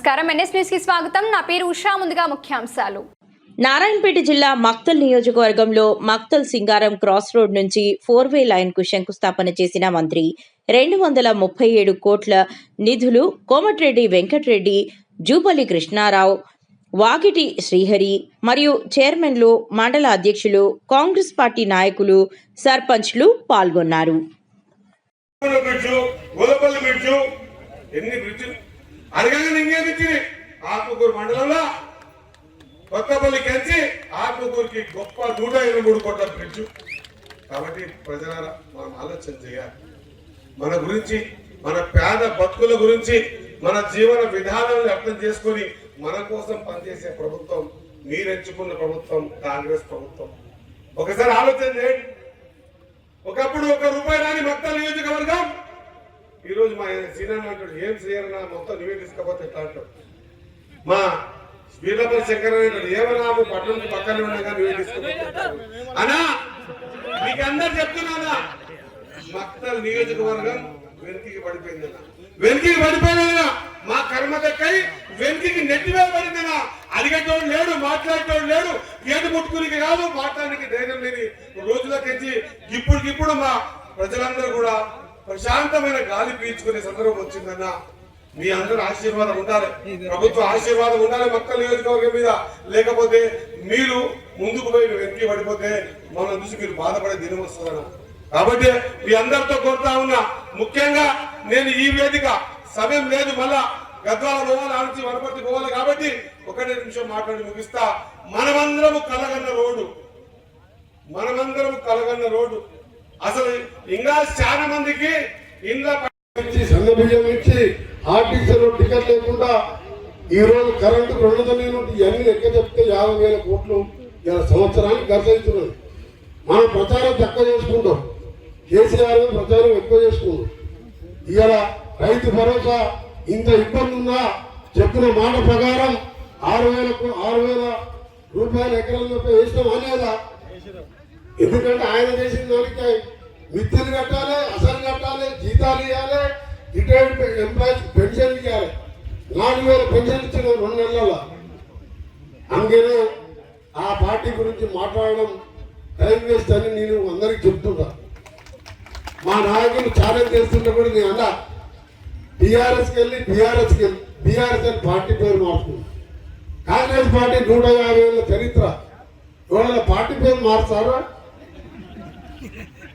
నమస్కారం NS news కి స్వాగతం నా పేరు ఉషా ముందుగా ముఖ్యాంశాలు నారాయణపేట జిల్లా మక్తల్ నియోజకవర్గంలో మక్తల్ సింగారం క్రాస్ రోడ్ నుంచి 4-వే లైన్ కు శంకుస్థాపన చేసిన మంత్రి 237 కోట్ల నిధులు కోమటిరెడ్డి వెంకటరెడ్డి జూపల్లి కృష్ణారావు వాగిటి శ్రీహరి మరియు చైర్మన్లు మండల అధ్యక్షులు కాంగ్రెస్ పార్టీ నాయకులు సర్పంచ్లు పాల్గొన్నారు. ఆత్మకూరు మండలంలో కొత్తపల్లి కలిసి ఆత్మకూరుకి గొప్ప 123 కోట్ల బ్రిడ్జ్. కాబట్టి ప్రజలారా మనం ఆలోచన చేయాలి. మన గురించి, మన పేద బతుకుల గురించి, మన జీవన విధానాలను అర్థం చేసుకుని మన కోసం పనిచేసే ప్రభుత్వం మీరు ఎంచుకున్న ప్రభుత్వం కాంగ్రెస్ ప్రభుత్వం. ఒకసారి ఆలోచన చేయండి. ఒకప్పుడు 1 రూపాయి రాని మక్తల్ నియోజకవర్గం ఈరోజు మా సీనియర్ అంటాడు, ఏం చేయరన్నా మొత్తం నువ్వే తీసుకపోతే ఎట్లా అంటాడు. మా వీరపల్లి శంకర్ అంటాడు, ఏమన్నా పట్టణం పక్కనే ఉండగా నువ్వే తీసుకపోతే అనా. మీకు అందరు చెప్తున్నానా, మక్తల్ నియోజకవర్గం వెనుకకి పడిపోయిందన్నా, వెనుకకి పడిపోయిందన్నా. మా కర్మ దక్కై వెనుకకి నెట్టి మీద పడిందన్నా. అడిగేటోడు లేడు, మాట్లాడేటోడు లేడు, గేటు ముట్టుకునికి కాదు, మాట్లాడడానికి ధైర్యం లేని రోజులకెచ్చి ఇప్పుడు మా ప్రజలందరూ కూడా ప్రశాంతమైన గాలి పీల్చుకునే సందర్భం వచ్చిందన్నా. మీ అందరూ ఆశీర్వాదం ఉండాలి, ప్రభుత్వ ఆశీర్వాదం ఉండాలి మక్తల్ నియోజకవర్గం మీద. లేకపోతే మీరు ముందుకు పోయి వెనక్కి పడిపోతే మనం చూసి మీరు బాధపడే దినం వస్తుందన్నా. కాబట్టి మీ అందరితో కోరుతా ఉన్నా, ముఖ్యంగా నేను ఈ వేదిక సమయం లేదు, మళ్ళా గద్వాల పోవాలి, ఆంచి వనపర్తి పోవాలి. కాబట్టి 1 నిమిషం మాట్లాడి ముగిస్తా. మనమందరము కలగన్న రోడ్డు అసలు ఇంకా చాలా మందికి ఇండ్ల సన్న బియ్యం ఇచ్చి ఆర్టీసీలో టికెట్ లేకుండా ఈ రోజు కరెంటు 200 యూనిట్లు ఇవన్నీ లెక్క చెప్తే 50,000 కోట్లు ఇలా సంవత్సరానికి ఖర్చు అవుతున్నది. మనం ప్రచారం తక్కువ చేసుకుంటాం, కేసీఆర్ ప్రచారం ఎక్కువ చేసుకుంటాం. ఇవాళ రైతు భరోసా ఇంత ఇబ్బంది ఉన్నా చెప్పిన మాట ప్రకారం 6,000 రూపాయల ఎకరాల వేసినాం అనేదా. ఎందుకంటే ఆయన చేసిన దానికి మిత్రులు కట్టాలి, అసలు కట్టాలి, జీతాలు ఇవ్వాలి, రిటైర్డ్ ఎంప్లాయీస్ పెన్షన్ ఇవ్వాలి. 4,000 పెన్షన్ ఇచ్చిన 2 నెలల. అందుకనే ఆ పార్టీ గురించి మాట్లాడడం టైం వేస్ట్ అని నేను అందరికి చెప్తున్నా. మా నాయకులు ఛాలెంజ్ చేస్తుంటే కూడా నేను అన్నా, బీఆర్ఎస్ పార్టీ పేరు మార్చుకుంది. కాంగ్రెస్ పార్టీ 150 ఏళ్ళ చరిత్ర, ఇవాళ పార్టీ పేరు మారుతారా?